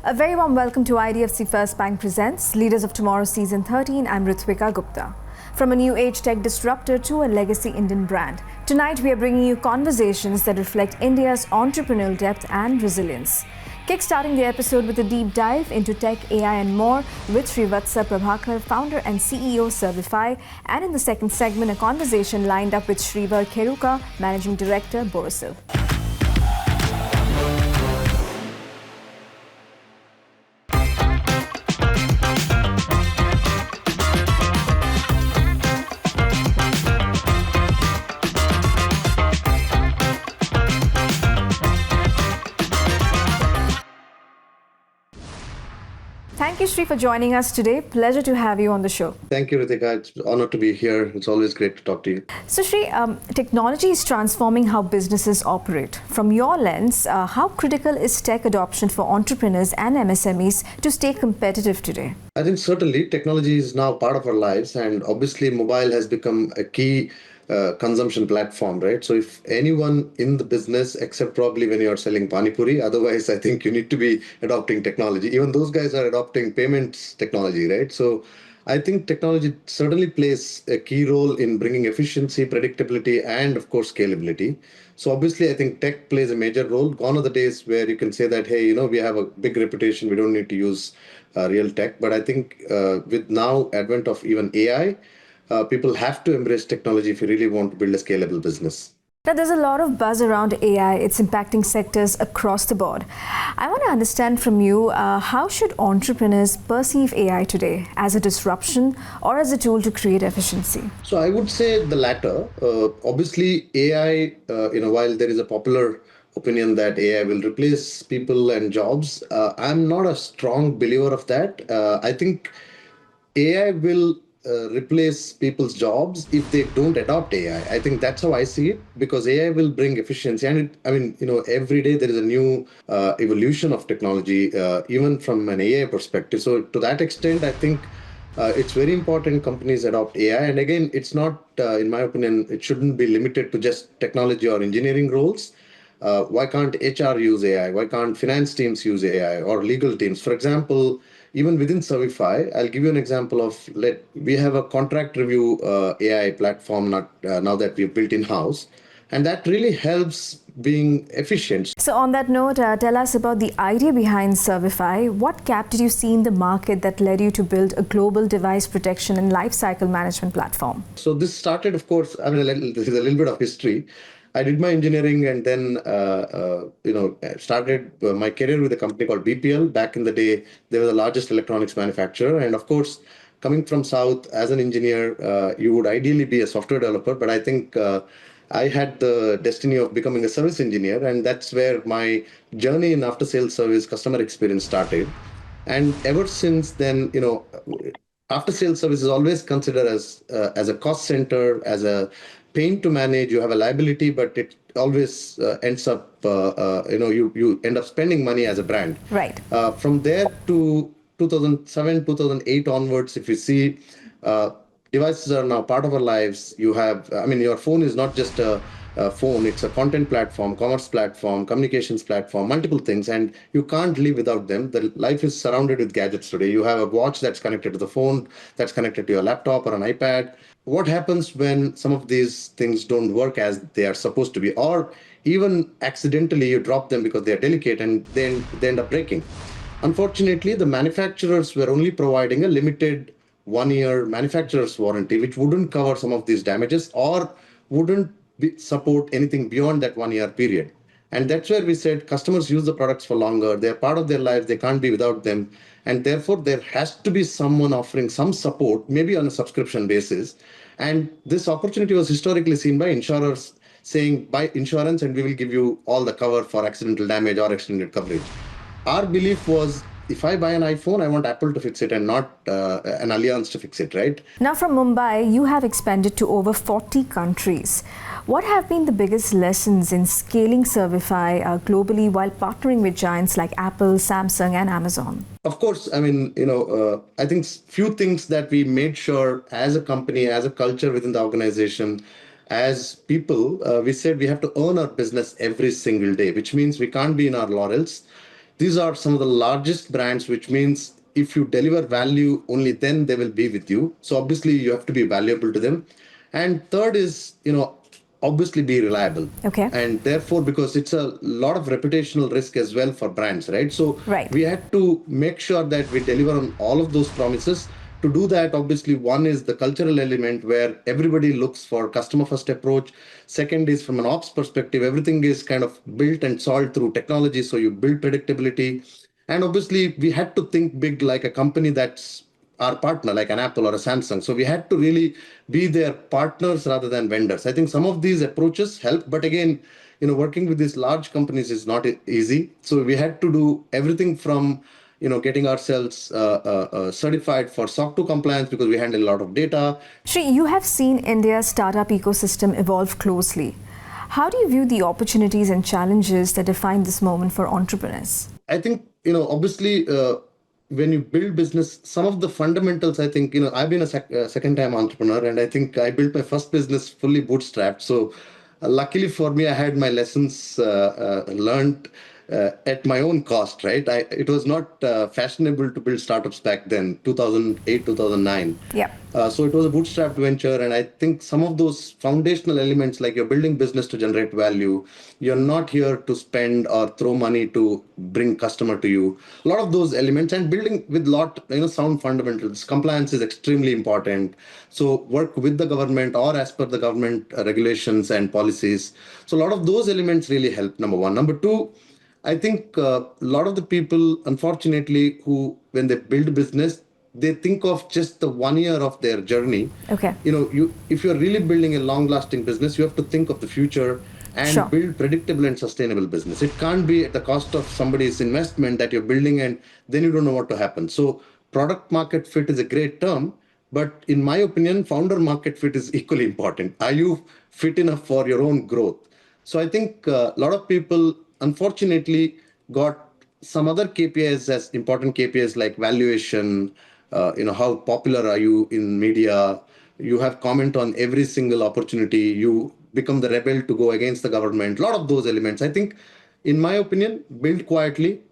A very warm welcome to IDFC First Bank Presents Leaders of Tomorrow Season 13. I'm Ritwika Gupta. From a new age tech disruptor to a legacy Indian brand, tonight we are bringing you conversations that reflect India's entrepreneurial depth and resilience. Kickstarting the episode with a deep dive into tech, AI and more with Sreevathsa Prabhakar, founder and CEO Servify, and in the second segment a conversation lined up with Shreevar Kheruka, managing director Borosil. Thank you, Shri, for joining us today. Pleasure to have you on the show. Thank you, Ritika. It's an honor to be here. It's always great to talk to you. So, Shri, technology is transforming how businesses operate. From your lens, how critical is tech adoption for entrepreneurs and MSMEs to stay competitive today? I think certainly technology is now part of our lives, and obviously mobile has become a key consumption platform, right? So if anyone in the business, except probably when you're selling pani puri, otherwise I think you need to be adopting technology. Even those guys are adopting payments technology, right? So I think technology certainly plays a key role in bringing efficiency, predictability, and of course scalability. So obviously I think tech plays a major role. Gone are the days where you can say that, hey, we have a big reputation, we don't need to use real tech. But I think with now advent of even AI, people have to embrace technology if you really want to build a scalable business. Now, there's a lot of buzz around AI. It's impacting sectors across the board. I want to understand from you, how should entrepreneurs perceive AI today? As a disruption or as a tool to create efficiency? So I would say the latter. Obviously, AI, while there is a popular opinion that AI will replace people and jobs, I'm not a strong believer of that. I think AI will replace people's jobs if they don't adopt AI. I think that's how I see it, because AI will bring efficiency. And every day there is a new evolution of technology, even from an AI perspective. So to that extent, I think it's very important companies adopt AI. And again, it's not, in my opinion, it shouldn't be limited to just technology or engineering roles. Why can't HR use AI? Why can't finance teams use AI or legal teams? For example, even within Servify, I'll give you an example of, we have a contract review AI platform now that we've built in-house, and that really helps being efficient. So on that note, tell us about the idea behind Servify. What gap did you see in the market that led you to build a global device protection and lifecycle management platform? So this started, of course, this is a little bit of history. I did my engineering and then, started my career with a company called BPL. Back in the day, they were the largest electronics manufacturer. And of course, coming from South as an engineer, you would ideally be a software developer. But I think I had the destiny of becoming a service engineer. And that's where my journey in after-sales service customer experience started. And ever since then, after-sales service is always considered as a cost center, as a pain to manage. You have a liability, but it always ends up, you end up spending money as a brand. Right. From there to 2007, 2008 onwards, if you see, devices are now part of our lives. You have, your phone is not just a phone, it's a content platform, commerce platform, communications platform, multiple things, and you can't live without them. The life is surrounded with gadgets today. You have a watch that's connected to the phone, that's connected to your laptop or an iPad. What happens when some of these things don't work as they are supposed to be, or even accidentally you drop them because they are delicate and then they end up breaking? Unfortunately, the manufacturers were only providing a limited 1-year manufacturer's warranty, which wouldn't cover some of these damages or wouldn't support anything beyond that 1-year period. And that's where we said customers use the products for longer. They're part of their lives. They can't be without them. And therefore, there has to be someone offering some support, maybe on a subscription basis. And this opportunity was historically seen by insurers saying, buy insurance and we will give you all the cover for accidental damage or extended coverage. Our belief was, if I buy an iPhone, I want Apple to fix it and not an alliance to fix it, right? Now from Mumbai, you have expanded to over 40 countries. What have been the biggest lessons in scaling Servify globally while partnering with giants like Apple, Samsung, and Amazon? Of course, I think few things that we made sure as a company, as a culture within the organization, as people, we said we have to earn our business every single day, which means we can't be in our laurels. these are some of the largest brands, which means if you deliver value, only then they will be with you. So obviously you have to be valuable to them. And third is, obviously be reliable. Okay. And therefore, because it's a lot of reputational risk as well for brands, right? So Right. we had to make sure that we deliver on all of those promises. To do that, obviously, one is the cultural element where everybody looks for customer first approach. Second is from an ops perspective, everything is kind of built and solved through technology. So you build predictability. And obviously, we had to think big like a company that's our partner, like an Apple or a Samsung. So we had to really be their partners rather than vendors. I think some of these approaches help, but again, working with these large companies is not easy. So we had to do everything from getting ourselves certified for SOC 2 compliance because we handle a lot of data. Shri, you have seen India's startup ecosystem evolve closely. How do you view the opportunities and challenges that define this moment for entrepreneurs? I think, obviously, when you build business, some of the fundamentals, I think, I've been a second time entrepreneur, and I think I built my first business fully bootstrapped. So luckily for me, I had my lessons learned at my own cost, right? It was not fashionable to build startups back then, 2008, 2009. Yeah. So it was a bootstrapped venture. And I think some of those foundational elements, like you're building business to generate value, you're not here to spend or throw money to bring customer to you. A lot of those elements and building with sound fundamentals. Compliance is extremely important. So work with the government or as per the government regulations and policies. So a lot of those elements really help, number one. Number two, I think a lot of the people, unfortunately, who, when they build business, they think of just the 1 year of their journey. Okay. If you're really building a long-lasting business, you have to think of the future and Sure. build predictable and sustainable business. It can't be at the cost of somebody's investment that you're building and then you don't know what to happen. So product market fit is a great term, but in my opinion, founder market fit is equally important. Are you fit enough for your own growth? So I think a lot of people, unfortunately, got some other KPIs as important KPIs like valuation, how popular are you in media? You have comment on every single opportunity. You become the rebel to go against the government. A lot of those elements. I think, in my opinion, build quietly,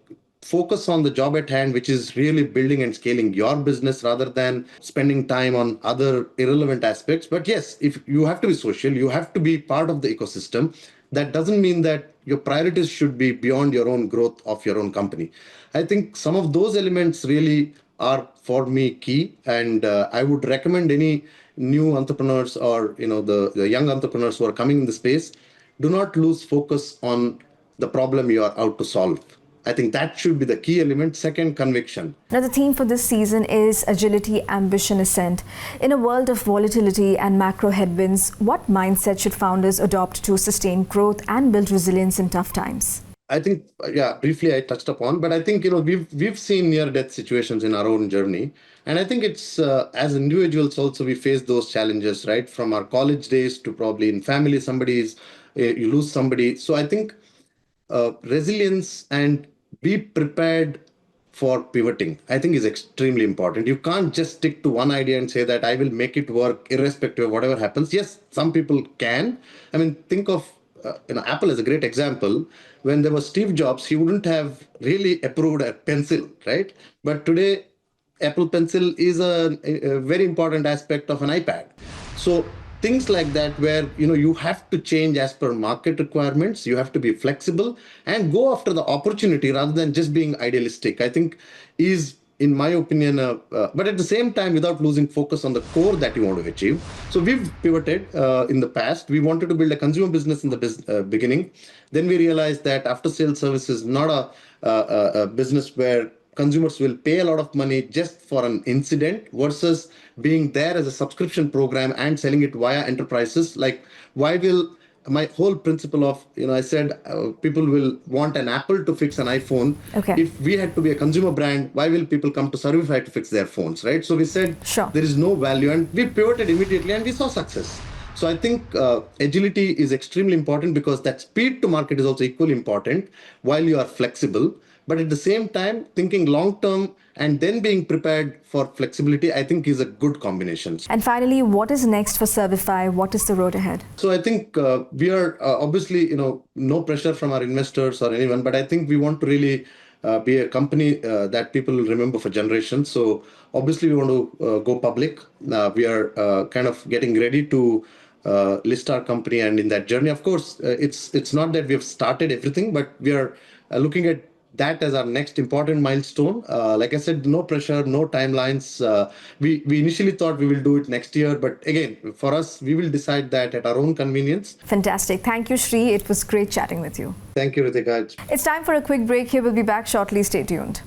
focus on the job at hand, which is really building and scaling your business rather than spending time on other irrelevant aspects. But yes, if you have to be social, you have to be part of the ecosystem. That doesn't mean that your priorities should be beyond your own growth of your own company. I think some of those elements really are for me key, and I would recommend any new entrepreneurs or the young entrepreneurs who are coming in the space, do not lose focus on the problem you are out to solve. I think that should be the key element. Second, conviction. Now, the theme for this season is agility, ambition, ascent. In a world of volatility and macro headwinds, what mindset should founders adopt to sustain growth and build resilience in tough times? I think, yeah, briefly I touched upon, but I think we've seen near-death situations in our own journey, and I think it's as individuals also we face those challenges, right? From our college days to probably in family, you lose somebody. So I think resilience and be prepared for pivoting, I think, is extremely important. You can't just stick to one idea and say that I will make it work irrespective of whatever happens. Yes, some people can. I mean, think of Apple is a great example. When there was Steve Jobs, he wouldn't have really approved a pencil, right? But today, Apple Pencil is a very important aspect of an iPad. So things like that, where you have to change as per market requirements, you have to be flexible and go after the opportunity rather than just being idealistic, I think is, in my opinion, but at the same time, without losing focus on the core that you want to achieve. So we've pivoted in the past. We wanted to build a consumer business in the beginning. Then we realized that after sales service is not a business where consumers will pay a lot of money just for an incident versus being there as a subscription program and selling it via enterprises. Like, why will my whole principle of, I said people will want an Apple to fix an iPhone. Okay. If we had to be a consumer brand, why will people come to Servify to fix their phones, right? So we said, Sure. There is no value, and we pivoted immediately and we saw success. So I think agility is extremely important because that speed to market is also equally important while you are flexible. But at the same time, thinking long term and then being prepared for flexibility, I think is a good combination. And finally, what is next for Servify? What is the road ahead? So I think we are obviously, no pressure from our investors or anyone, but I think we want to really be a company that people will remember for generations. So obviously, we want to go public. We are kind of getting ready to list our company, and in that journey, of course, it's not that we have started everything, but we are looking at that as our next important milestone. Like I said, no pressure, no timelines. We initially thought we will do it next year, but again, for us, we will decide that at our own convenience. Fantastic. Thank you, Shree. It was great chatting with you. Thank you, Hrithika. It's time for a quick break here. We'll be back shortly. Stay tuned.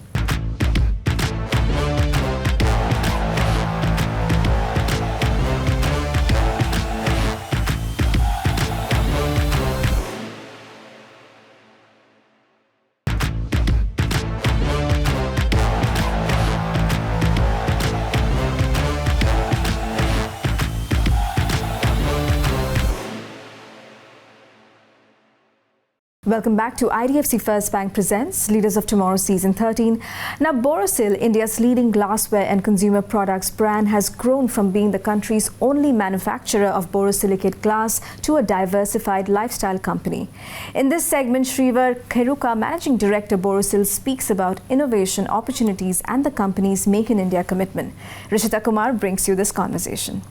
Welcome back to IDFC First Bank Presents Leaders of Tomorrow Season 13. Now, Borosil, India's leading glassware and consumer products brand, has grown from being the country's only manufacturer of borosilicate glass to a diversified lifestyle company. In this segment, Shreevar Kheruka, Managing Director Borosil, speaks about innovation opportunities and the company's Make in India commitment. Hrishita Kumar brings you this conversation.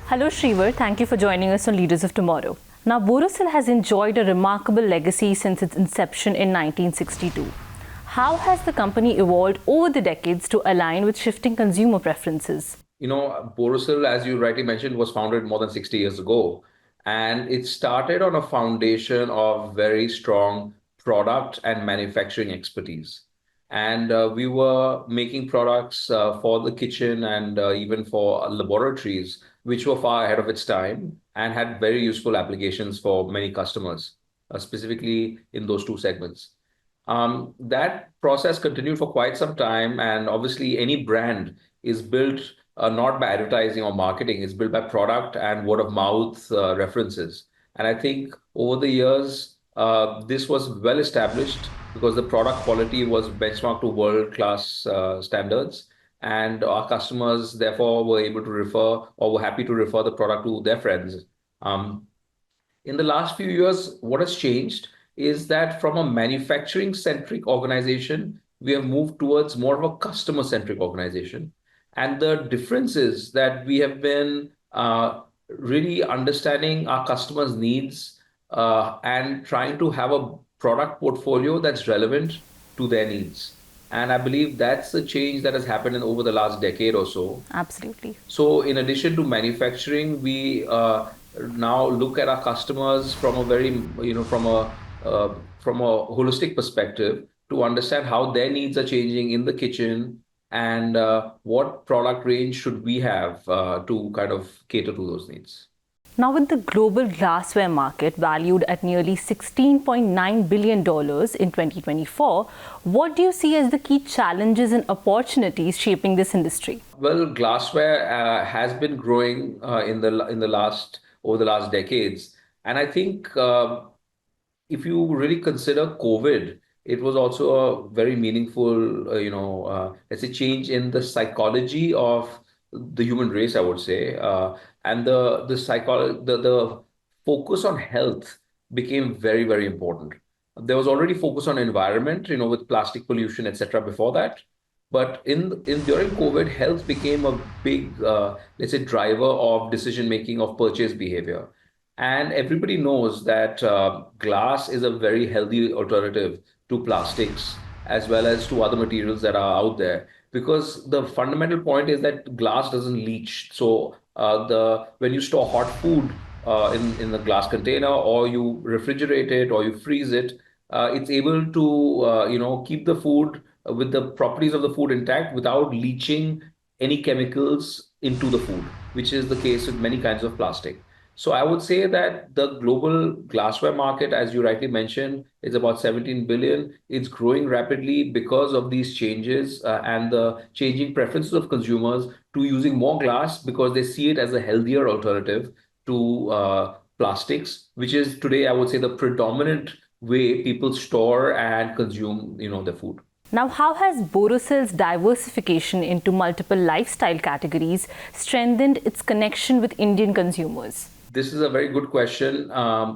Hello Shreevar, thank you for joining us on Leaders of Tomorrow. Now, Borosil has enjoyed a remarkable legacy since its inception in 1962. How has the company evolved over the decades to align with shifting consumer preferences? Borosil, as you rightly mentioned, was founded more than 60 years ago. And it started on a foundation of very strong product and manufacturing expertise. And we were making products for the kitchen and even for laboratories, which were far ahead of its time and had very useful applications for many customers, specifically in those two segments. That process continued for quite some time. And obviously, any brand is built not by advertising or marketing, it's built by product and word of mouth references. And I think over the years, this was well established because the product quality was benchmarked to world-class standards. And our customers, therefore, were able to refer or were happy to refer the product to their friends. In the last few years, what has changed is that from a manufacturing-centric organization, we have moved towards more of a customer-centric organization. And the difference is that we have been really understanding our customers' needs and trying to have a product portfolio that's relevant to their needs. And I believe that's the change that has happened over the last decade or so. Absolutely. So in addition to manufacturing, we now look at our customers from a very, from a holistic perspective to understand how their needs are changing in the kitchen and what product range should we have to kind of cater to those needs. Now, with the global glassware market valued at nearly $16.9 billion in 2024, what do you see as the key challenges and opportunities shaping this industry? Well, glassware has been growing over the last decades, and I think if you really consider COVID, it was also a very meaningful, let's say, change in the psychology of the human race, I would say. And the focus on health became very, very important. There was already focus on environment, with plastic pollution, etc. before that. But during COVID, health became a big, let's say, driver of decision making, of purchase behavior. And everybody knows that glass is a very healthy alternative to plastics as well as to other materials that are out there, because the fundamental point is that glass doesn't leach. So when you store hot food in the glass container, or you refrigerate it or you freeze it, it's able to keep the food with the properties of the food intact without leaching any chemicals into the food, which is the case with many kinds of plastic. So I would say that the global glassware market, as you rightly mentioned, is about 17 billion. It's growing rapidly because of these changes and the changing preferences of consumers to using more glass, because they see it as a healthier alternative to plastics, which is today, I would say, the predominant way people store and consume, their food. Now, how has Borosil's diversification into multiple lifestyle categories strengthened its connection with Indian consumers? This is a very good question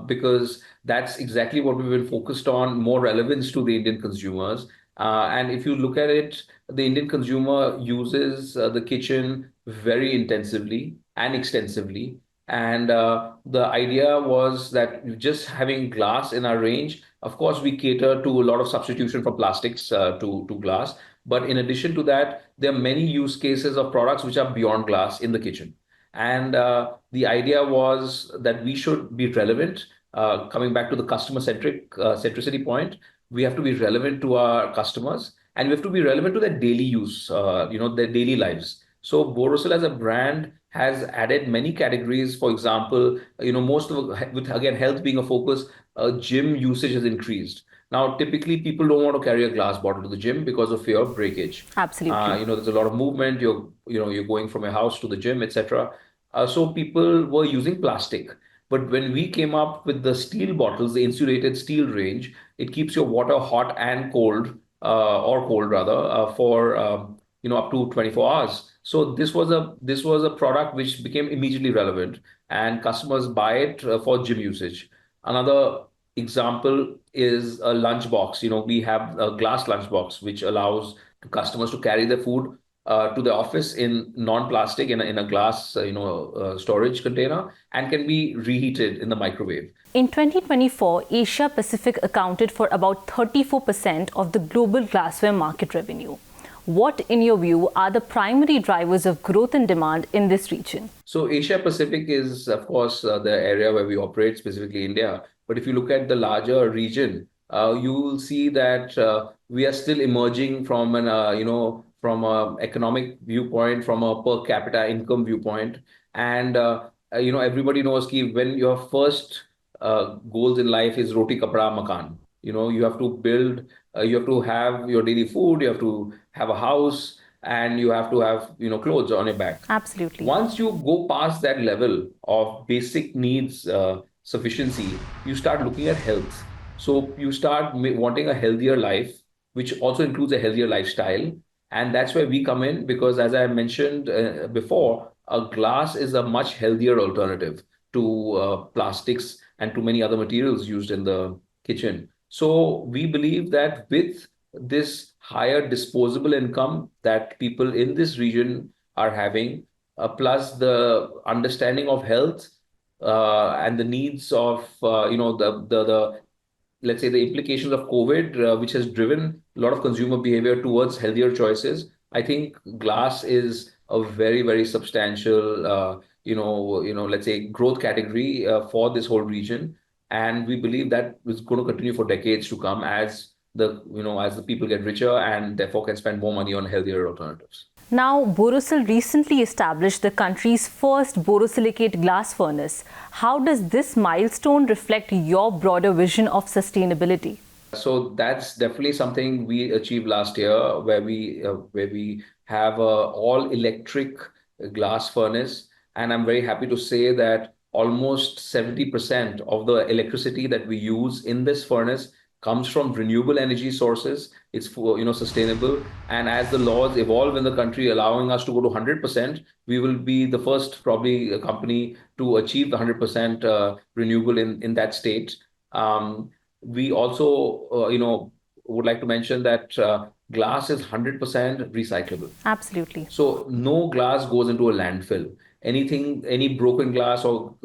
because that's exactly what we've been focused on, more relevance to the Indian consumers. And if you look at it, the Indian consumer uses the kitchen very intensively and extensively. And the idea was that just having glass in our range, of course, we cater to a lot of substitution from plastics to glass. But in addition to that, there are many use cases of products which are beyond glass in the kitchen. And the idea was that we should be relevant. Coming back to the customer centricity point, we have to be relevant to our customers, and we have to be relevant to their daily use, their daily lives. So Borosil as a brand has added many categories. For example, most of with again health being a focus, gym usage has increased. Now, typically, people don't want to carry a glass bottle to the gym because of fear of breakage. Absolutely. There's a lot of movement. You're going from your house to the gym, etc. So people were using plastic. But when we came up with the steel bottles, the insulated steel range, it keeps your water hot and cold, or cold rather, for up to 24 hours. So this was a product which became immediately relevant, and customers buy it for gym usage. Another example is a lunchbox. We have a glass lunchbox which allows customers to carry their food to the office in non-plastic in a glass storage container, and can be reheated in the microwave. In 2024, Asia Pacific accounted for about 34% of the global glassware market revenue. What, in your view, are the primary drivers of growth and demand in this region? So Asia Pacific is, of course, the area where we operate, specifically India. But if you look at the larger region, you will see that we are still emerging from from an economic viewpoint, from a per capita income viewpoint. And, everybody knows that when your first goals in life is roti kapda makan, you have to build, you have to have your daily food, you have to have a house, and you have to have, clothes on your back. Absolutely. Once you go past that level of basic needs sufficiency, you start looking at health. So you start wanting a healthier life, which also includes a healthier lifestyle. And that's where we come in, because as I mentioned before, a glass is a much healthier alternative to plastics and to many other materials used in the kitchen. So we believe that with this higher disposable income that people in this region are having, plus the understanding of health and the needs of the let's say the implications of COVID, which has driven a lot of consumer behavior towards healthier choices, I think glass is a very, very substantial, let's say growth category for this whole region. And we believe that is going to continue for decades to come as the people get richer and therefore can spend more money on healthier alternatives. Now, Borosil recently established the country's first borosilicate glass furnace. How does this milestone reflect your broader vision of sustainability? So that's definitely something we achieved last year, where we have a all electric glass furnace, and I'm very happy to say that almost 70% of the electricity that we use in this furnace comes from renewable energy sources. It's sustainable, and as the laws evolve in the country, allowing us to go to 100%, we will be the first probably company to achieve the 100% renewable in that state. We also would like to mention that glass is 100% recyclable. Absolutely. So no glass goes into a landfill. Any broken glass or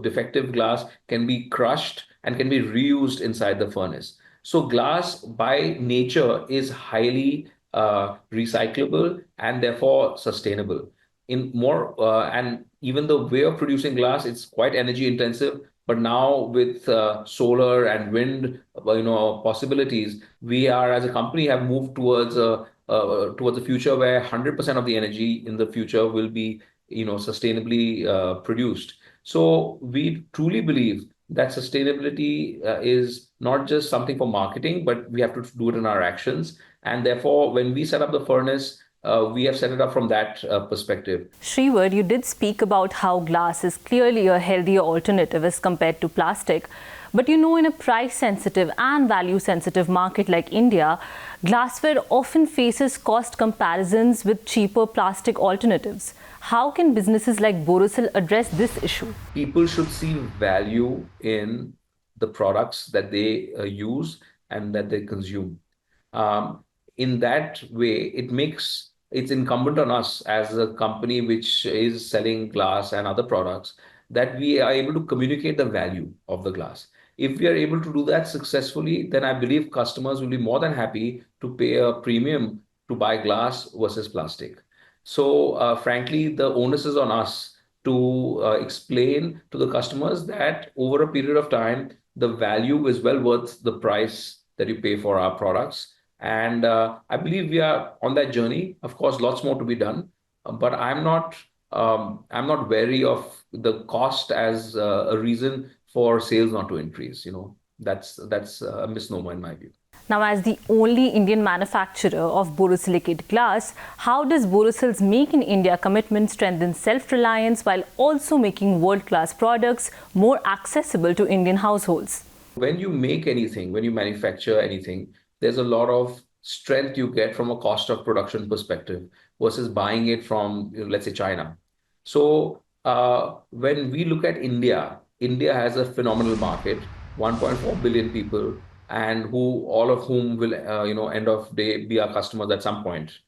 defective glass can be crushed and can be reused inside the furnace. So glass by nature is highly recyclable and therefore sustainable. And even the way of producing glass, it's quite energy intensive. But now with solar and wind, possibilities, we are as a company have moved towards a future where 100% of the energy in the future will be sustainably produced. So we truly believe that sustainability is not just something for marketing, but we have to do it in our actions. And therefore, when we set up the furnace, we have set it up from that perspective. Shreevar, you did speak about how glass is clearly a healthier alternative as compared to plastic. But in a price-sensitive and value-sensitive market like India, glassware often faces cost comparisons with cheaper plastic alternatives. How can businesses like Borosil address this issue? People should see value in the products that they use and that they consume. In that way, it's incumbent on us as a company which is selling glass and other products that we are able to communicate the value of the glass. If we are able to do that successfully, then I believe customers will be more than happy to pay a premium to buy glass versus plastic. So, frankly, the onus is on us to explain to the customers that over a period of time, the value is well worth the price that you pay for our products. And I believe we are on that journey. Of course, lots more to be done, but I'm not wary of the cost as a reason for sales not to increase. That's a misnomer in my view. Now, as the only Indian manufacturer of borosilicate glass, how does Borosil's Make in India commitment strengthen self-reliance while also making world-class products more accessible to Indian households? When you make anything, when you manufacture anything, there's a lot of strength you get from a cost of production perspective versus buying it from, let's say, China. So when we look at India, India has a phenomenal market, 1.4 billion people, and all of whom will, end of day be our customers at some point.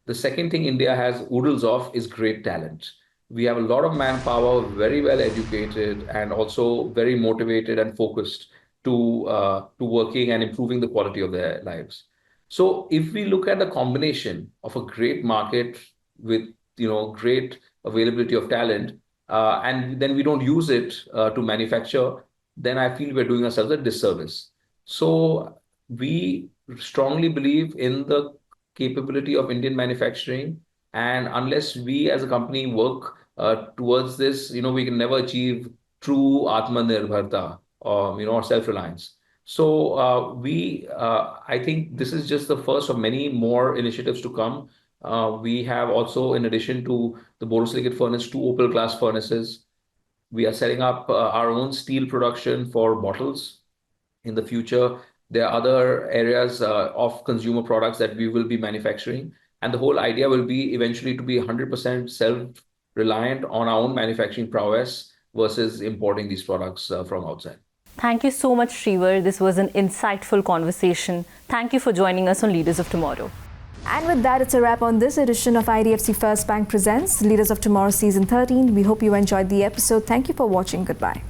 The second thing India has oodles of is great talent. We have a lot of manpower, very well educated, and also very motivated and focused to working and improving the quality of their lives. So if we look at the combination of a great market with great availability of talent, and then we don't use it to manufacture, then I feel we're doing ourselves a disservice. So we strongly believe in the capability of Indian manufacturing, and unless we as a company work towards this, we can never achieve true Atmanirbharta or self-reliance. So I think this is just the first of many more initiatives to come. We have also, in addition to the borosilicate furnace, 2 opal glass furnaces. We are setting up our own steel production for bottles. In the future, there are other areas of consumer products that we will be manufacturing. And the whole idea will be eventually to be 100% self-reliant on our own manufacturing prowess versus importing these products from outside. Thank you so much, Shreevar. This was an insightful conversation. Thank you for joining us on Leaders of Tomorrow. And with that, it's a wrap on this edition of IDFC First Bank Presents Leaders of Tomorrow Season 13. We hope you enjoyed the episode. Thank you for watching. Goodbye.